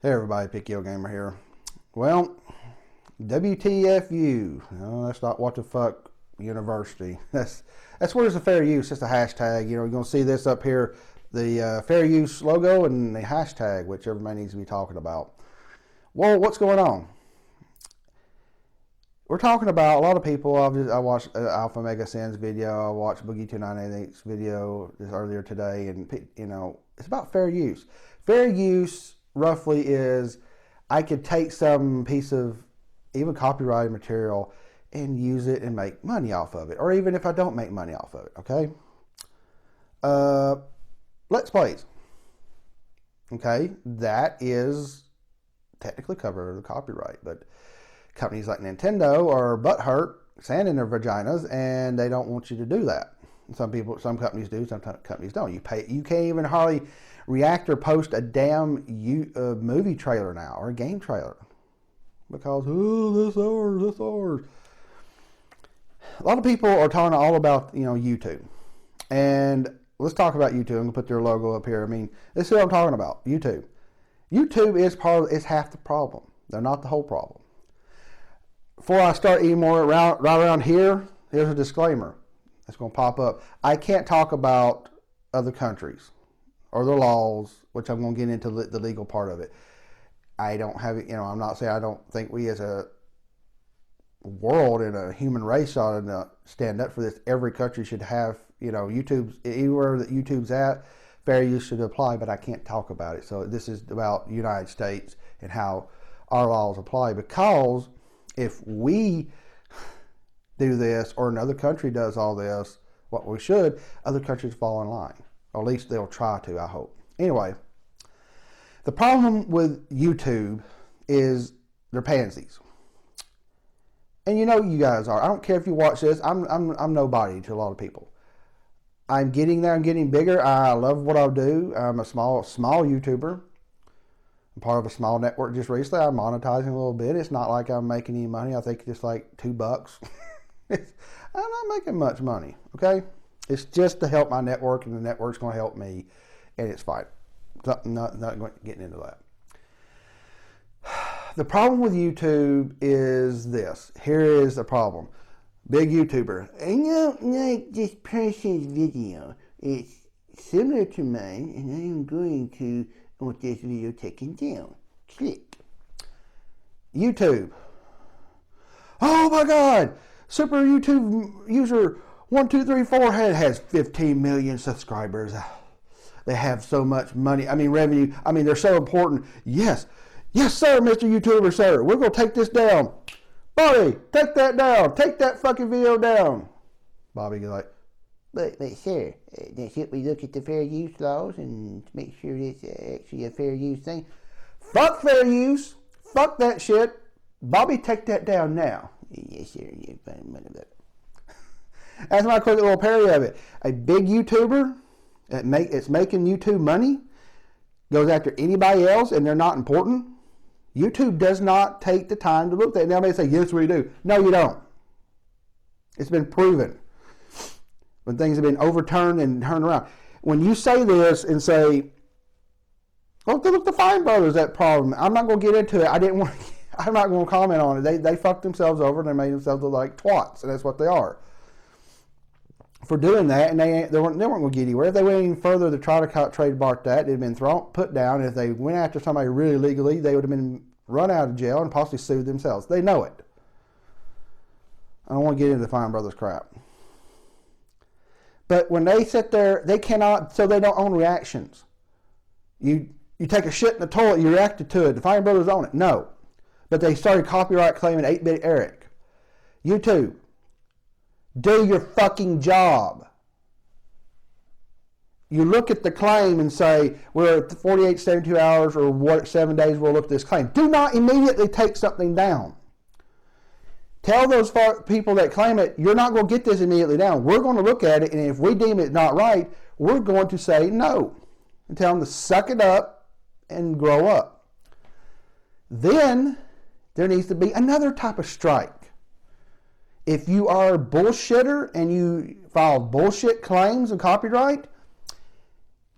Hey everybody, Pickyo Gamer here. Well, WTFU. No, that's not what the fuck university. That's where there's a fair use. It's a hashtag. You know, you're gonna see this up here, the fair use logo and the hashtag, which everybody needs to be talking about. Well, what's going on? We're talking about a lot of people. I watched Alpha Mega Sin's video. I watched Boogie 2988's video just earlier today, and you know, it's about fair use. Fair use roughly is I could take some piece of even copyrighted material and use it and make money off of it, or even if I don't make money off of it. Okay. Let's plays. Okay, that is technically covered under the copyright, but companies like Nintendo are butthurt, sand in their vaginas, and they don't want you to do that. Some companies do, some companies don't. You can't even hardly react or post a damn movie trailer now or a game trailer because this ours. A lot of people are talking all about YouTube, and let's talk about YouTube. I'm gonna put their logo up here. I mean, this is what I'm talking about. YouTube is half the problem. They're not the whole problem. Before I start any more right around here, here's a disclaimer that's going to pop up. I can't talk about other countries or their laws, which I'm going to get into the legal part of it. I don't have it, I'm not saying I don't think we as a world and a human race ought to stand up for this. Every country should have, YouTube's, anywhere that YouTube's at, fair use should apply, but I can't talk about it. So this is about the United States and how our laws apply, because if we do this or another country does all this, what we should, other countries fall in line. Or at least they'll try to, I hope. Anyway, the problem with YouTube is they're pansies. And you guys are. I don't care if you watch this. I'm nobody to a lot of people. I'm getting there. I'm getting bigger. I love what I do. I'm a small YouTuber. I'm part of a small network just recently. I'm monetizing a little bit. It's not like I'm making any money. I think it's like $2. I'm not making much money, okay? It's just to help my network, and the network's going to help me, and it's fine. Not getting into that. The problem with YouTube is this. Here is the problem. Big YouTuber. I don't like this person's video. It's similar to mine, and I am going to want this video taken down. Click. YouTube. Oh my God! Super YouTube user 1234 has 15 million subscribers. They have so much money. I mean, revenue. I mean, they're so important. Yes, sir, Mr. YouTuber, sir. We're gonna take this down. Bobby, take that down. Take that fucking video down. Bobby like, But sir, should we look at the fair use laws and make sure it's actually a fair use thing? Fuck fair use. Fuck that shit. Bobby, take that down now. Yes, sir. That's my quick little parody of it. A big YouTuber, it's making YouTube money, goes after anybody else, and they're not important. YouTube does not take the time to look at it. Now they say, yes, we do. No, you don't. It's been proven. When things have been overturned and turned around. When you say this and say, look, the Fine Brothers, that problem. I'm not going to get into it. I'm not going to comment on it. They fucked themselves over and they made themselves look like twats, and that's what they are. For doing that, and they weren't going to get anywhere. If they went any further to try to trademark that, they'd been put down. If they went after somebody really legally, they would have been run out of jail and possibly sued themselves. They know it. I don't want to get into the Fine Brothers crap. But when they sit there, they cannot, so they don't own reactions. You take a shit in the toilet, you reacted to it. The Fine Brothers own it. No. But they started copyright claiming 8-Bit Eric. YouTube, do your fucking job. You look at the claim and say, we're at 48, 72 hours or what, 7 days, we'll look at this claim. Do not immediately take something down. Tell those people that claim it, you're not going to get this immediately down. We're going to look at it, and if we deem it not right, we're going to say no. And tell them to suck it up and grow up. Then there needs to be another type of strike. If you are a bullshitter and you file bullshit claims of copyright,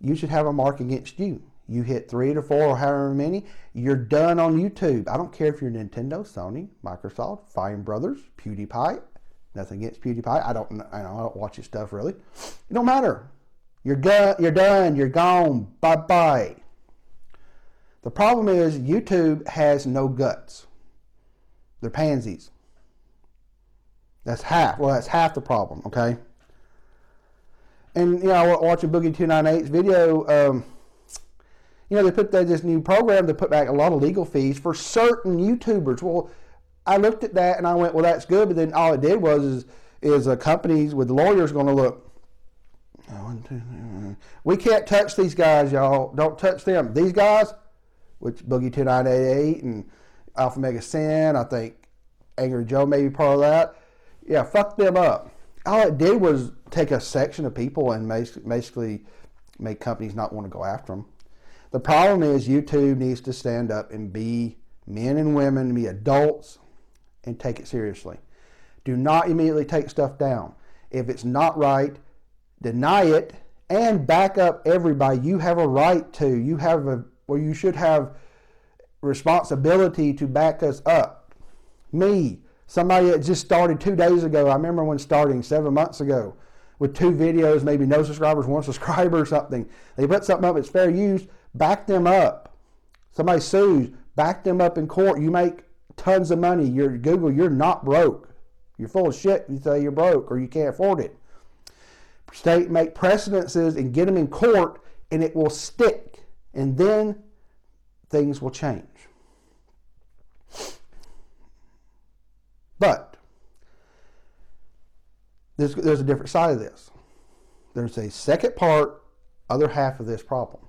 you should have a mark against you. You hit 3 to 4 or however many, you're done on YouTube. I don't care if you're Nintendo, Sony, Microsoft, Fine Brothers, PewDiePie. Nothing against PewDiePie. I don't watch his stuff really. It don't matter. You're done. You're gone. Bye-bye. The problem is YouTube has no guts. They're pansies. That's half the problem, okay? And, watching Boogie 298's video, they put this new program to put back a lot of legal fees for certain YouTubers. Well, I looked at that and I went, well, that's good. But then all it did was companies with lawyers going to look, we can't touch these guys, y'all. Don't touch them. These guys, which Boogie 2988 and Alpha Mega Sin, I think Angry Joe may be part of that. Yeah, fuck them up. All it did was take a section of people and basically make companies not want to go after them. The problem is YouTube needs to stand up and be men and women, be adults, and take it seriously. Do not immediately take stuff down. If it's not right, deny it and back up everybody. You have a right to. You should have responsibility to back us up. Me, somebody that just started 2 days ago. I remember when starting 7 months ago with 2 videos, maybe no subscribers, 1 subscriber or something. They put something up that's fair use. Back them up. Somebody sues, back them up in court. You make tons of money. You're Google, you're not broke. You're full of shit. You say you're broke or you can't afford it. Make precedences and get them in court and it will stick. And then things will change. But there's a different side of this. There's a second part, other half of this problem.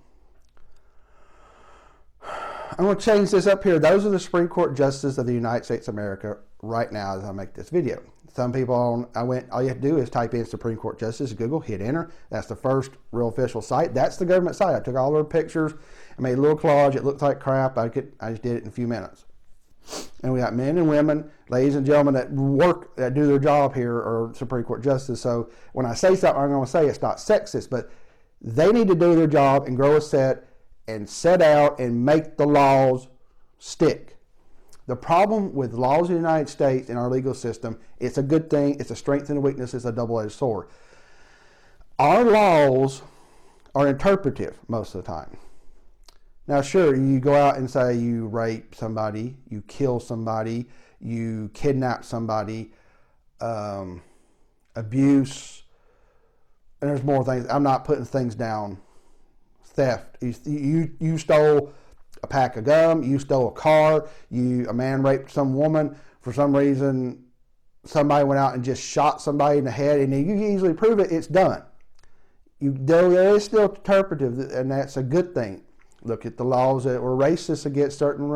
I'm going to change this up here. Those are the Supreme Court justices of the United States of America right now as I make this video. Some people all you have to do is type in Supreme Court Justice, Google, hit enter. That's the first real official site. That's the government site. I took all their pictures and made a little collage. It looked like crap. I just did it in a few minutes. And we got men and women, ladies and gentlemen that do their job here are Supreme Court Justice. So when I say something, I'm going to say it's not sexist, but they need to do their job and grow a set and set out and make the laws stick. The problem with laws in the United States and our legal system, it's a good thing, it's a strength and a weakness, it's a double-edged sword. Our laws are interpretive most of the time. Now, sure, you go out and say you rape somebody, you kill somebody, you kidnap somebody, abuse, and there's more things. I'm not putting things down. Theft. You stole a pack of gum, you stole a car, a man raped some woman. For some reason, somebody went out and just shot somebody in the head, and you can easily prove it, it's done. There is still interpretive, and that's a good thing. Look at the laws that were racist against certain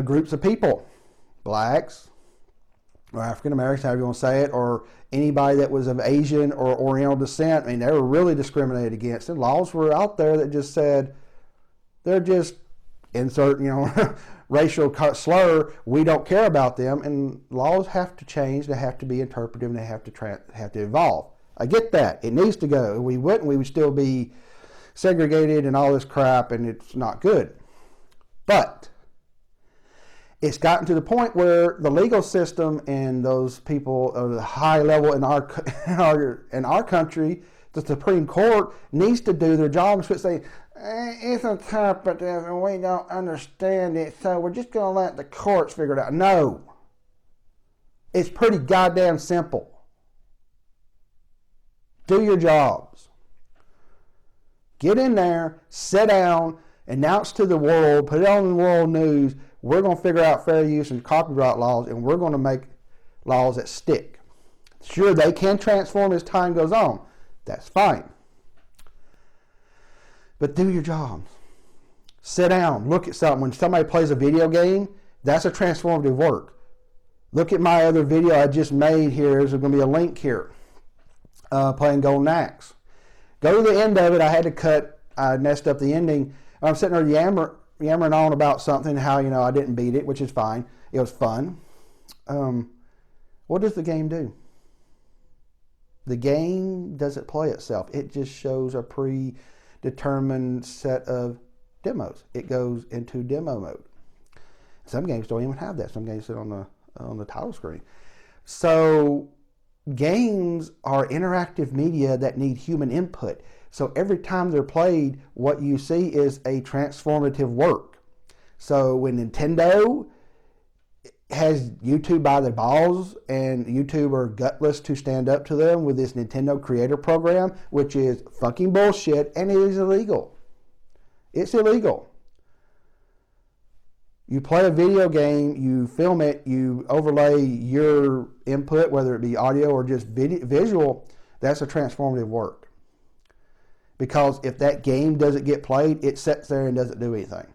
groups of people. Blacks, or African Americans, however you want to say it, or anybody that was of Asian or Oriental descent. I mean, they were really discriminated against. And laws were out there that just said, they're just insert, racial slur. We don't care about them. And laws have to change. They have to be interpretive, and they have to evolve. I get that. It needs to go. If we wouldn't, we would still be segregated and all this crap, and it's not good. But it's gotten to the point where the legal system and those people at the high level in our country, the Supreme Court, needs to do their job and quit saying, it's interpretive and we don't understand it, so we're just going to let the courts figure it out. No. It's pretty goddamn simple. Do your jobs. Get in there, sit down, announce to the world, put it on the world news, we're going to figure out fair use and copyright laws, and we're going to make laws that stick. Sure, they can transform as time goes on. That's fine. But do your jobs. Sit down, look at something. When somebody plays a video game, that's a transformative work. Look at my other video I just made here. There's going to be a link here. Playing Golden Axe. Go to the end of it. I messed up the ending. I'm sitting there yammering on about something, how, I didn't beat it, which is fine. It was fun. What does the game do? The game doesn't play itself. It just shows a predetermined predetermined set of demos. It goes into demo mode. Some games don't even have that. Some games sit on the title screen. So games are interactive media that need human input. So every time they're played, what you see is a transformative work. So when Nintendo has YouTube by the balls and YouTube are gutless to stand up to them with this Nintendo Creator Program, which is fucking bullshit and it is illegal. It's illegal. You play a video game, you film it, you overlay your input, whether it be audio or just visual, that's a transformative work. Because if that game doesn't get played, it sits there and doesn't do anything.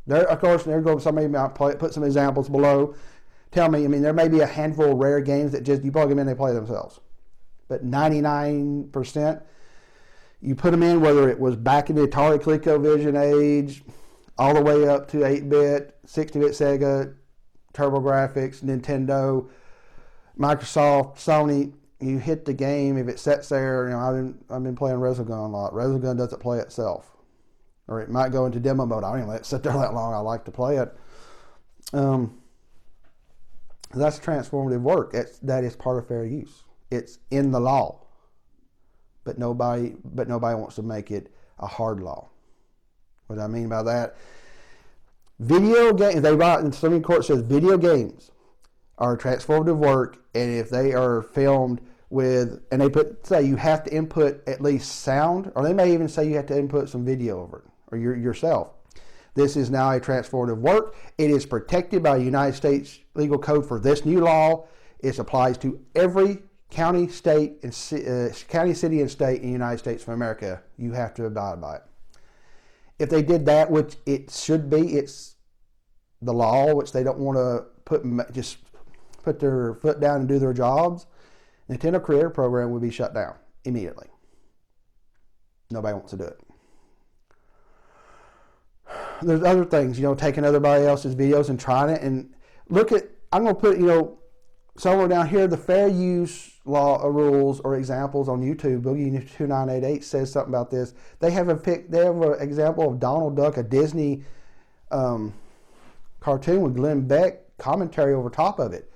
There, of course, there goes somebody might put some examples below. Tell me, I mean, there may be a handful of rare games that just, you plug them in, they play themselves. But 99%, you put them in, whether it was back in the Atari ColecoVision age, all the way up to 8-bit, 60-bit Sega, TurboGrafx, Nintendo, Microsoft, Sony. You hit the game, if it sits there, you know, I've been playing Resogun a lot. Resogun doesn't play itself. Or it might go into demo mode. I don't even let it sit there that long. I like to play it. That's transformative work. That is part of fair use. It's in the law. But nobody wants to make it a hard law. What I mean by that, video games, they write in the Supreme Court says video games are transformative work, and if they are filmed with, and they say you have to input at least sound, or they may even say you have to input some video over it, or yourself. This is now a transformative work. It is protected by the United States legal code for this new law. It applies to every county, state, and county, city, and state in the United States of America. You have to abide by it. If they did that, which it should be, it's the law, which they don't want to just put their foot down and do their jobs, Nintendo Creator Program would be shut down immediately. Nobody wants to do it. There's other things, taking everybody else's videos and trying it. And look at, I'm going to put, somewhere down here, the fair use law rules or examples on YouTube. Boogie2988 says something about this. They have an example of Donald Duck, a Disney cartoon with Glenn Beck commentary over top of it.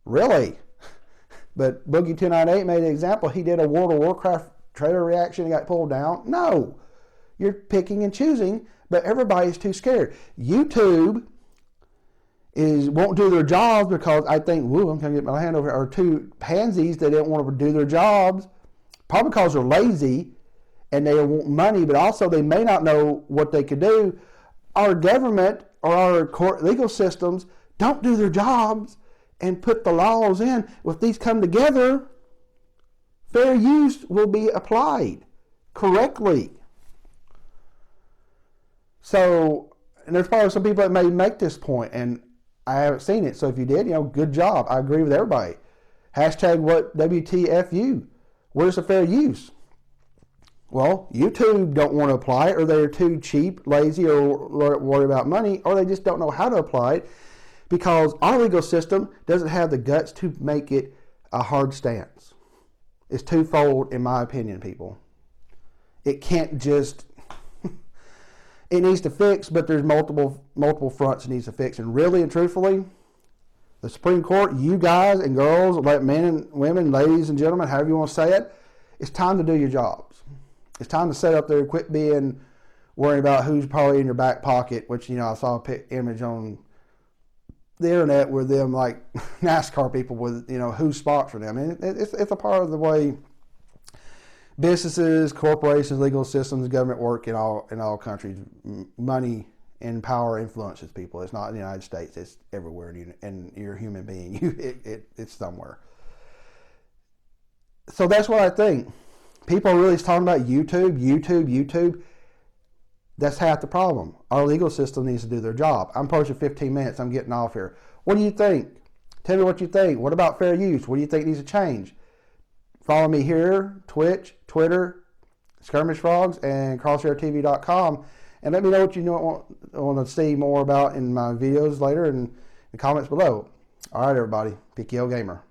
Really? But Boogie298 made an example. He did a World of Warcraft trailer reaction and got pulled down. No. You're picking and choosing, but everybody's too scared. YouTube won't do their jobs because I think, I'm going to get my hand over here, are two pansies that don't want to do their jobs, probably because they're lazy and they want money, but also they may not know what they could do. Our government or our court legal systems don't do their jobs and put the laws in. If these come together, fair use will be applied correctly. So, and there's probably some people that may make this point, and I haven't seen it. So if you did, good job. I agree with everybody. Hashtag what WTFU. Where's the fair use? Well, YouTube don't want to apply it, or they're too cheap, lazy, or worry about money, or they just don't know how to apply it because our legal system doesn't have the guts to make it a hard stance. It's twofold, in my opinion, people. It can't just... It needs to fix, but there's multiple fronts it needs to fix. And really and truthfully, the Supreme Court, you guys and girls, like men and women, ladies and gentlemen, however you want to say it, it's time to do your jobs. It's time to sit up there and quit worrying about who's probably in your back pocket, which, I saw a image on the internet with them, like NASCAR people with, who's sponsoring them. And it's a part of the way businesses, corporations, legal systems, government work in all countries. Money and power influences people. It's not in the United States. It's everywhere, and you're a human being. It's somewhere. So that's what I think. People are really talking about YouTube. That's half the problem. Our legal system needs to do their job. I'm approaching 15 minutes. I'm getting off here. What do you think? Tell me what you think. What about fair use? What do you think needs to change? Follow me here, Twitch, Twitter, Skirmish Frogs, and CrosshairTV.com. And let me know what you want to see more about in my videos later and in the comments below. All right, everybody. PKO Gamer.